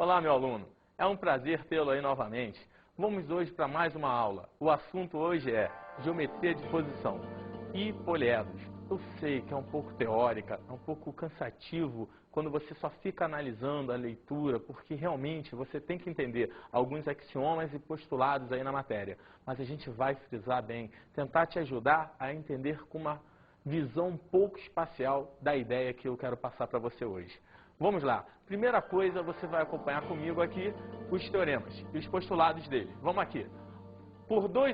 Olá, meu aluno. É um prazer tê-lo aí novamente. Vamos hoje para mais uma aula. O assunto hoje é geometria de posição e poliedros. Eu sei que é um pouco teórica, é um pouco cansativo quando você só fica analisando a leitura, porque realmente você tem que entender alguns axiomas e postulados aí na matéria. Mas a gente vai frisar bem, tentar te ajudar a entender com uma visão um pouco espacial da ideia que eu quero passar para você hoje. Vamos lá. Primeira coisa, você vai acompanhar comigo aqui os teoremas e os postulados deles. Vamos aqui.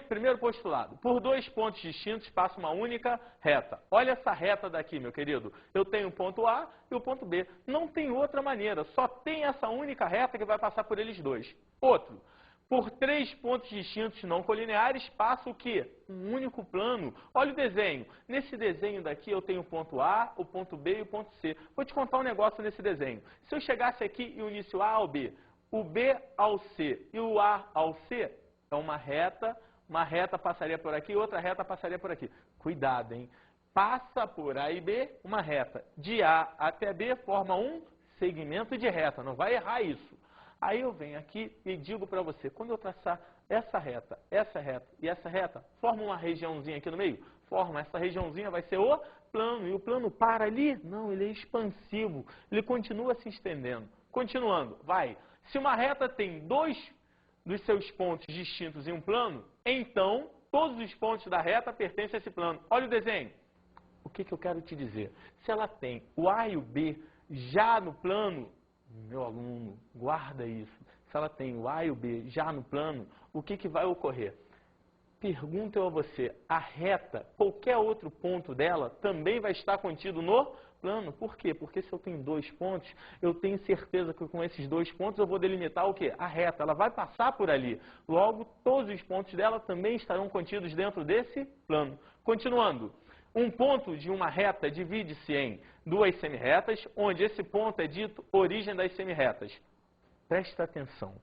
Primeiro postulado. Por dois pontos distintos passa uma única reta. Olha essa reta daqui, meu querido. Eu tenho o ponto A e o ponto B. Não tem outra maneira. Só tem essa única reta que vai passar por eles dois. Outro. Por três pontos distintos não colineares, passa o quê? Um único plano. Olha o desenho. Nesse desenho daqui eu tenho o ponto A, o ponto B e o ponto C. Vou te contar um negócio nesse desenho. Se eu chegasse aqui e unisse o A ao B, o B ao C e o A ao C, é uma reta passaria por aqui, outra reta passaria por aqui. Cuidado, hein? Passa por A e B, uma reta. De A até B forma um segmento de reta. Não vai errar isso. Aí eu venho aqui e digo para você, quando eu traçar essa reta e essa reta, forma uma regiãozinha aqui no meio? Forma, essa regiãozinha vai ser o plano. E o plano para ali? Não, ele é expansivo. Ele continua se estendendo. Continuando, vai. Se uma reta tem dois dos seus pontos distintos em um plano, então todos os pontos da reta pertencem a esse plano. Olha o desenho. O que eu quero te dizer? Se ela tem o A e o B já no plano, meu aluno, guarda isso. Se ela tem o A e o B já no plano, o que vai ocorrer? Pergunto eu a você, a reta, qualquer outro ponto dela, também vai estar contido no plano. Por quê? Porque se eu tenho dois pontos, eu tenho certeza que com esses dois pontos eu vou delimitar o quê? A reta, ela vai passar por ali. Logo, todos os pontos dela também estarão contidos dentro desse plano. Continuando. Um ponto de uma reta divide-se em duas semirretas, onde esse ponto é dito origem das semirretas. Presta atenção,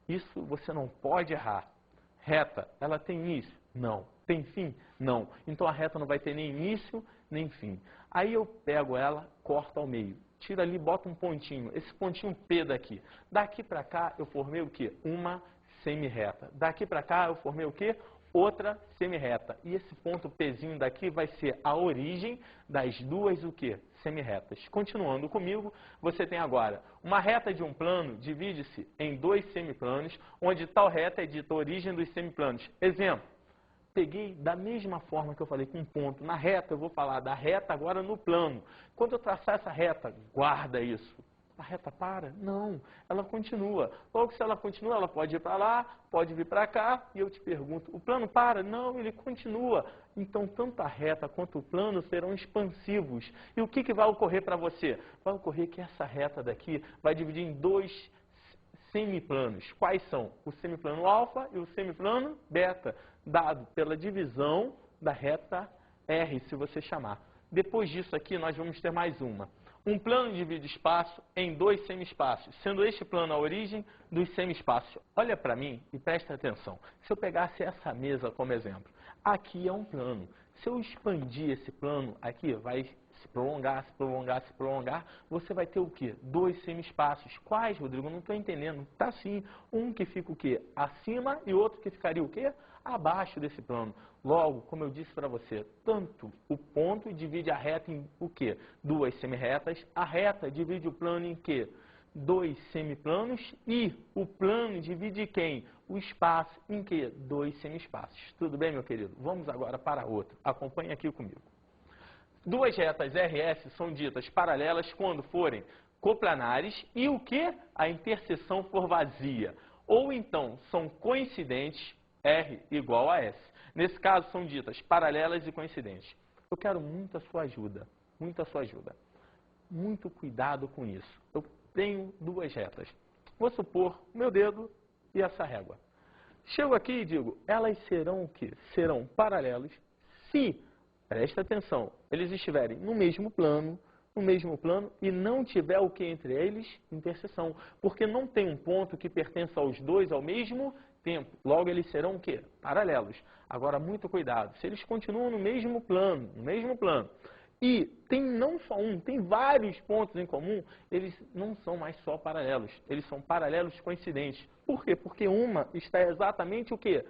isso você não pode errar. Reta, ela tem início? Não. Tem fim? Não. Então a reta não vai ter nem início, nem fim. Aí eu pego ela, corto ao meio. Tiro ali, boto um pontinho. Esse pontinho P daqui. Daqui para cá eu formei o quê? Uma semirreta. Daqui para cá eu formei o quê? Outra semirreta. E esse ponto Pzinho daqui vai ser a origem das duas o quê? Semirretas. Continuando comigo, você tem agora uma reta de um plano divide-se em dois semiplanos, onde tal reta é dita origem dos semiplanos. Exemplo, peguei da mesma forma que eu falei com um ponto na reta, eu vou falar da reta agora no plano. Quando eu traçar essa reta, guarda isso. A reta para? Não, ela continua. Logo, se ela continua, ela pode ir para lá, pode vir para cá, e eu te pergunto, o plano para? Não, ele continua. Então, tanto a reta quanto o plano serão expansivos. E o que vai ocorrer para você? Vai ocorrer que essa reta daqui vai dividir em dois semiplanos. Quais são? O semiplano alfa e o semiplano beta, dado pela divisão da reta R, se você chamar. Depois disso aqui, nós vamos ter mais uma. Um plano divide espaço em dois semi-espaços, sendo este plano a origem dos semi-espaços. Olha para mim e presta atenção. Se eu pegasse essa mesa como exemplo, aqui é um plano. Se eu expandir esse plano, aqui vai se prolongar, se prolongar, se prolongar, você vai ter o quê? Dois semi-espaços. Quais, Rodrigo? Não estou entendendo. Tá sim. Um que fica o quê? Acima e outro que ficaria o quê? Abaixo desse plano. Logo, como eu disse para você, tanto o ponto divide a reta em o quê? Duas semirretas. A reta divide o plano em quê? Dois semiplanos. E o plano divide quem? O espaço em quê? Dois semi-espaços. Tudo bem, meu querido? Vamos agora para outro. Acompanhe aqui comigo. Duas retas RS são ditas paralelas quando forem coplanares e o que? A interseção for vazia. Ou então são coincidentes, R igual a S. Nesse caso são ditas paralelas e coincidentes. Eu quero muito a sua ajuda, muito cuidado com isso. Eu tenho duas retas. Vou supor meu dedo e essa régua. Chego aqui e digo, elas serão o quê? Serão paralelos se, presta atenção, eles estiverem no mesmo plano e não tiver o que entre eles? Interseção. Porque não tem um ponto que pertença aos dois ao mesmo tempo. Logo, eles serão o quê? Paralelos. Agora, muito cuidado. Se eles continuam no mesmo plano, e tem não só um, tem vários pontos em comum, eles não são mais só paralelos, eles são paralelos coincidentes. Por quê? Porque uma está exatamente o quê?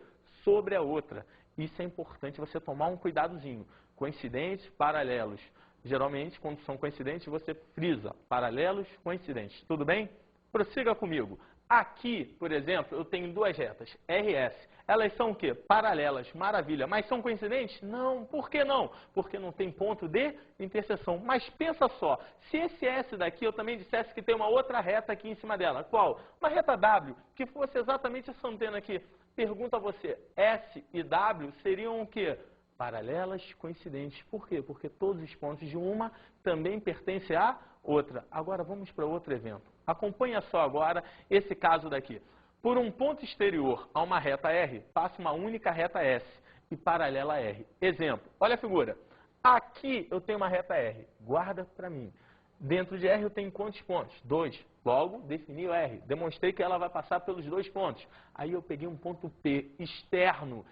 Sobre a outra. Isso é importante você tomar um cuidadozinho. Coincidentes, paralelos. Geralmente, quando são coincidentes, você frisa paralelos, coincidentes. Tudo bem? Prossiga comigo. Aqui, por exemplo, eu tenho duas retas, RS. Elas são o quê? Paralelas, maravilha. Mas são coincidentes? Não. Por que não? Porque não tem ponto de interseção. Mas pensa só, se esse S daqui eu também dissesse que tem uma outra reta aqui em cima dela. Qual? Uma reta W, que fosse exatamente essa antena aqui. Pergunto a você, S e W seriam o quê? Paralelas coincidentes. Por quê? Porque todos os pontos de uma também pertencem à outra. Agora vamos para outro evento. Acompanha só agora esse caso daqui. Por um ponto exterior a uma reta R, passa uma única reta S e paralela a R. Exemplo, olha a figura. Aqui eu tenho uma reta R. Guarda para mim. Dentro de R eu tenho quantos pontos? 2. Logo, defini o R. Demonstrei que ela vai passar pelos 2 pontos. Aí eu peguei um ponto P, externo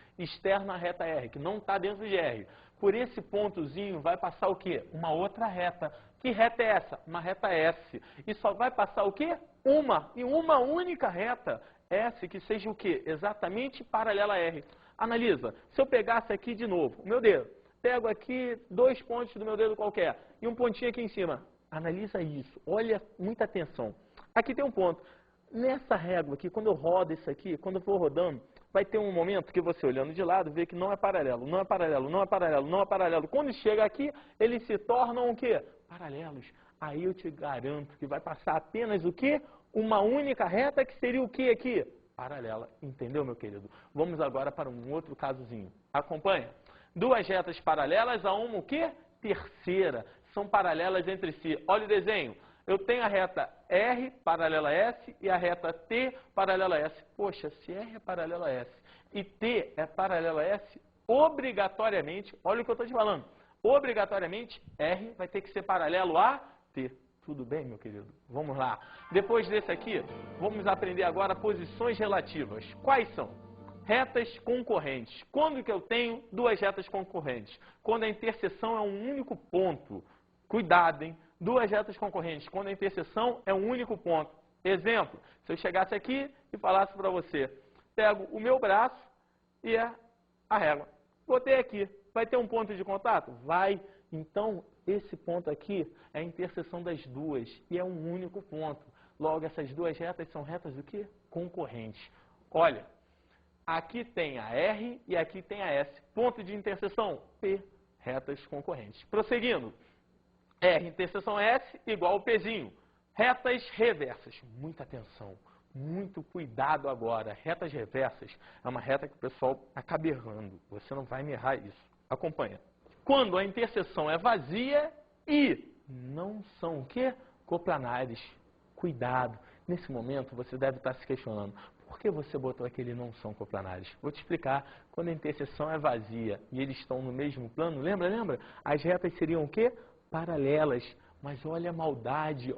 à reta R, que não está dentro de R. Por esse pontozinho vai passar o quê? Uma outra reta. Que reta é essa? Uma reta S. E só vai passar o quê? Uma única reta S, que seja o quê? Exatamente paralela a R. Analisa, se eu pegasse aqui de novo, o meu dedo, pego aqui 2 pontos do meu dedo qualquer e um pontinho aqui em cima. Analisa isso, olha, muita atenção. Aqui tem um ponto. Nessa régua aqui, quando eu rodo isso aqui, quando eu for rodando, vai ter um momento que você olhando de lado vê que não é paralelo, não é paralelo, não é paralelo, não é paralelo. Quando chega aqui, eles se tornam o quê? Paralelos. Aí eu te garanto que vai passar apenas o quê? Uma única reta que seria o quê aqui? Paralela. Entendeu, meu querido? Vamos agora para um outro casozinho. Acompanha. Duas retas paralelas a uma o quê? Terceira. São paralelas entre si. Olha o desenho. Eu tenho a reta R paralela a S e a reta T paralela a S. Poxa, se R é paralela a S e T é paralela a S, obrigatoriamente, olha o que eu estou te falando, obrigatoriamente R vai ter que ser paralelo a T. Tudo bem, meu querido? Vamos lá. Depois desse aqui, vamos aprender agora posições relativas. Quais são? Retas concorrentes. Quando que eu tenho duas retas concorrentes? Quando a interseção é um único ponto. Cuidado, hein? Duas retas concorrentes. Quando a interseção é um único ponto. Exemplo, se eu chegasse aqui e falasse para você, pego o meu braço e a régua. Botei aqui. Vai ter um ponto de contato? Vai. Então, esse ponto aqui é a interseção das duas e é um único ponto. Logo, essas duas retas são retas do quê? Concorrentes. Olha, aqui tem a R e aqui tem a S. Ponto de interseção? P. Retas concorrentes. Prosseguindo. R interseção S igual ao Pzinho. Retas reversas. Muita atenção. Muito cuidado agora. Retas reversas é uma reta que o pessoal acaba errando. Você não vai me errar isso. Acompanha. Quando a interseção é vazia e não são o quê? Coplanares. Cuidado. Nesse momento você deve estar se questionando. Por que você botou aquele não são coplanares? Vou te explicar. Quando a interseção é vazia e eles estão no mesmo plano, lembra? As retas seriam o quê? Paralelas. Mas olha a maldade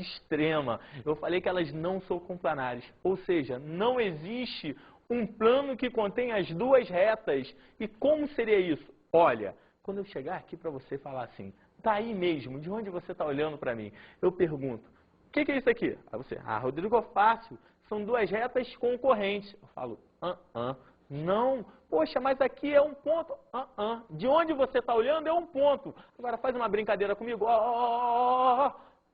extrema. Eu falei que elas não são coplanares. Ou seja, não existe um plano que contém as duas retas. E como seria isso? Olha, quando eu chegar aqui para você falar assim, daí mesmo, de onde você está olhando para mim, eu pergunto, o que é isso aqui? Aí você, Rodrigo, fácil, são duas retas concorrentes. Eu falo, não, poxa, mas aqui é um ponto, de onde você está olhando é um ponto. Agora faz uma brincadeira comigo,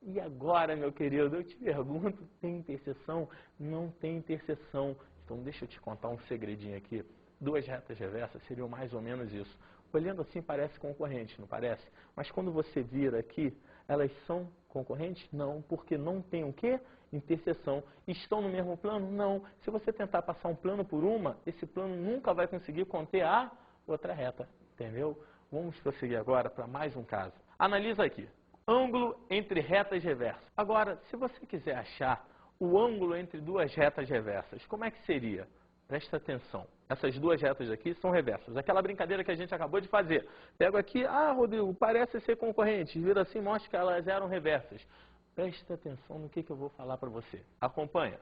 E agora, meu querido, eu te pergunto, tem interseção? Não tem interseção. Então deixa eu te contar um segredinho aqui. Duas retas reversas seriam mais ou menos isso. Olhando assim parece concorrente, não parece? Mas quando você vira aqui, elas são concorrentes? Não, porque não tem o quê? Interseção. Estão no mesmo plano? Não. Se você tentar passar um plano por uma, esse plano nunca vai conseguir conter a outra reta. Entendeu? Vamos prosseguir agora para mais um caso. Analisa aqui. Ângulo entre retas reversas. Agora, se você quiser achar o ângulo entre duas retas reversas, como é que seria? Presta atenção. Essas duas retas aqui são reversas. Aquela brincadeira que a gente acabou de fazer. Pego aqui, Rodrigo, parece ser concorrente. Vira assim, mostra que elas eram reversas. Presta atenção no que eu vou falar para você. Acompanha.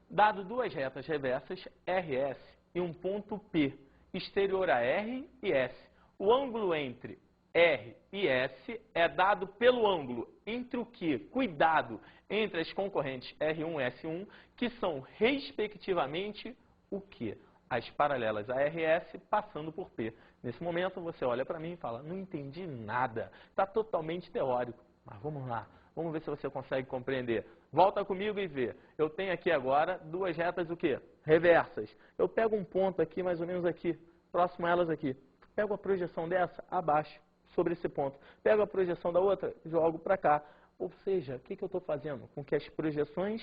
Dado duas retas reversas, RS e um ponto P, exterior a R e S. O ângulo entre R e S é dado pelo ângulo entre o que? Cuidado, entre as concorrentes R1 e S1, que são, respectivamente, o que? As paralelas a RS passando por P. Nesse momento, você olha para mim e fala, não entendi nada, está totalmente teórico. Mas vamos lá, vamos ver se você consegue compreender. Volta comigo e vê. Eu tenho aqui agora duas retas o quê? Reversas. Eu pego um ponto aqui, mais ou menos aqui, próximo a elas aqui. Pego a projeção dessa abaixo, sobre esse ponto. Pego a projeção da outra, jogo para cá. Ou seja, o que eu estou fazendo? Com que as projeções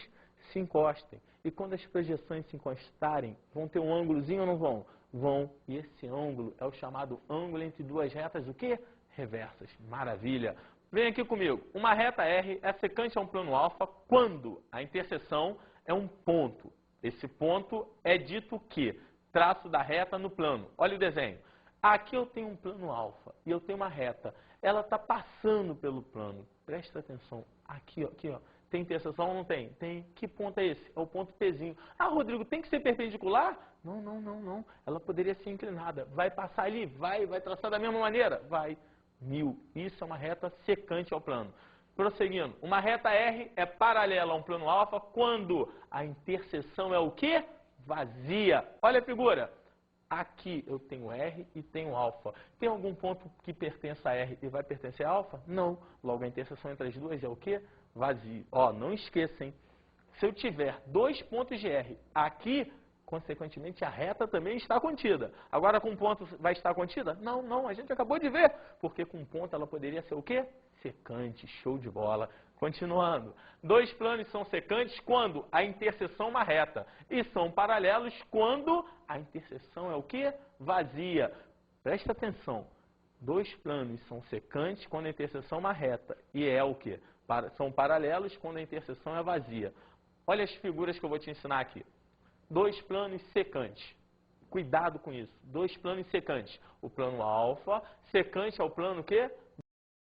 se encostem. E quando as projeções se encostarem, vão ter um ângulozinho ou não vão? Vão. E esse ângulo é o chamado ângulo entre duas retas, o quê? Reversas. Maravilha. Vem aqui comigo. Uma reta R é secante a um plano alfa quando a interseção é um ponto. Esse ponto é dito o quê? Traço da reta no plano. Olha o desenho. Aqui eu tenho um plano alfa e eu tenho uma reta. Ela está passando pelo plano. Presta atenção. Aqui, ó. Tem interseção ou não tem? Tem. Que ponto é esse? É o ponto Pzinho. Ah, Rodrigo, tem que ser perpendicular? Não. Ela poderia ser inclinada. Vai passar ali? Vai traçar da mesma maneira? Vai. 1000. Isso é uma reta secante ao plano. Prosseguindo. Uma reta R é paralela a um plano alfa quando a interseção é o quê? Vazia. Olha a figura. Aqui eu tenho R e tenho alfa. Tem algum ponto que pertence a R e vai pertencer a alfa? Não. Logo, a interseção entre as duas é o quê? Vazio. Ó, não esqueça, hein? Se eu tiver dois pontos de R aqui, consequentemente, a reta também está contida. Agora, com ponto vai estar contida? Não, a gente acabou de ver. Porque com ponto ela poderia ser o quê? Secante, show de bola. Continuando. Dois planos são secantes quando a interseção é uma reta. E são paralelos quando a interseção é o quê? Vazia. Presta atenção. Dois planos são secantes quando a interseção é uma reta. E é o quê? São paralelos quando a interseção é vazia. Olha as figuras que eu vou te ensinar aqui. Dois planos secantes. Cuidado com isso. Dois planos secantes. O plano alfa, secante ao plano o quê?